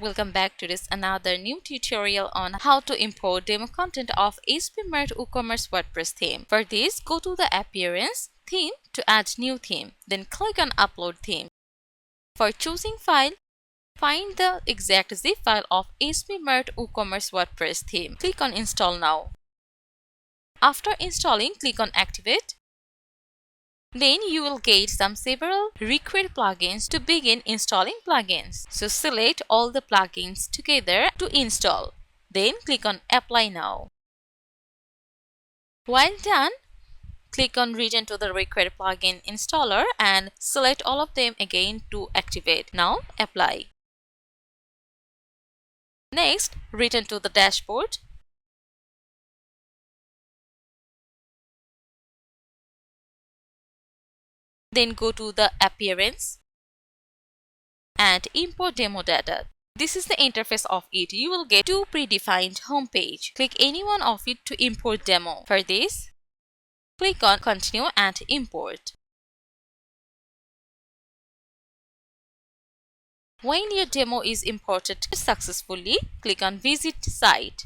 welcome back to this another new tutorial on how to import demo content of SbMart WooCommerce WordPress theme. For this, go to the Appearance, Theme to add new theme, then click on Upload Theme. For choosing file, find the exact zip file of SbMart WooCommerce WordPress theme. Click on Install Now. After installing, click on Activate. Then you will get several required plugins to begin installing plugins. So select all the plugins together to install. Then click on Apply Now. While done, click on Return to the required plugin installer and select all of them again to activate. Now apply. Next, return to the dashboard. Then go to the Appearance and import demo data. This is the interface of it. You will get two predefined homepage. Click any one of it to import demo. For this, click on Continue and Import. When your demo is imported successfully, click on Visit Site.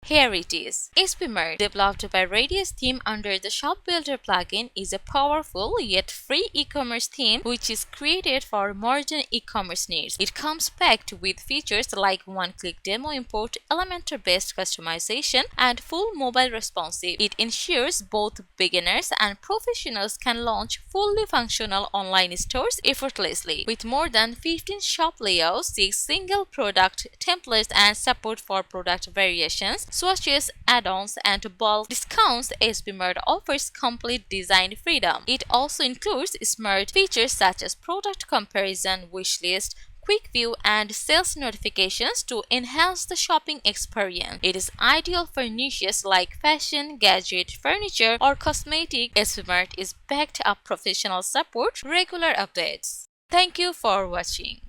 Here it is. SbMart, developed by Radius Theme under the Shop Builder plugin, is a powerful yet free e-commerce theme which is created for modern e-commerce needs. It comes packed with features like one-click demo import, Elementor-based customization, and full mobile responsive. It ensures both beginners and professionals can launch fully functional online stores effortlessly. With more than 15 shop layouts, 6 single product templates, and support for product variations, swatches, add-ons, and bulk discounts, SbMart offers complete design freedom. It also includes smart features such as product comparison, wishlist, quick view, and sales notifications to enhance the shopping experience. It is ideal for niches like fashion, gadget, furniture, or cosmetic. SbMart is backed up professional support, regular updates. Thank you for watching.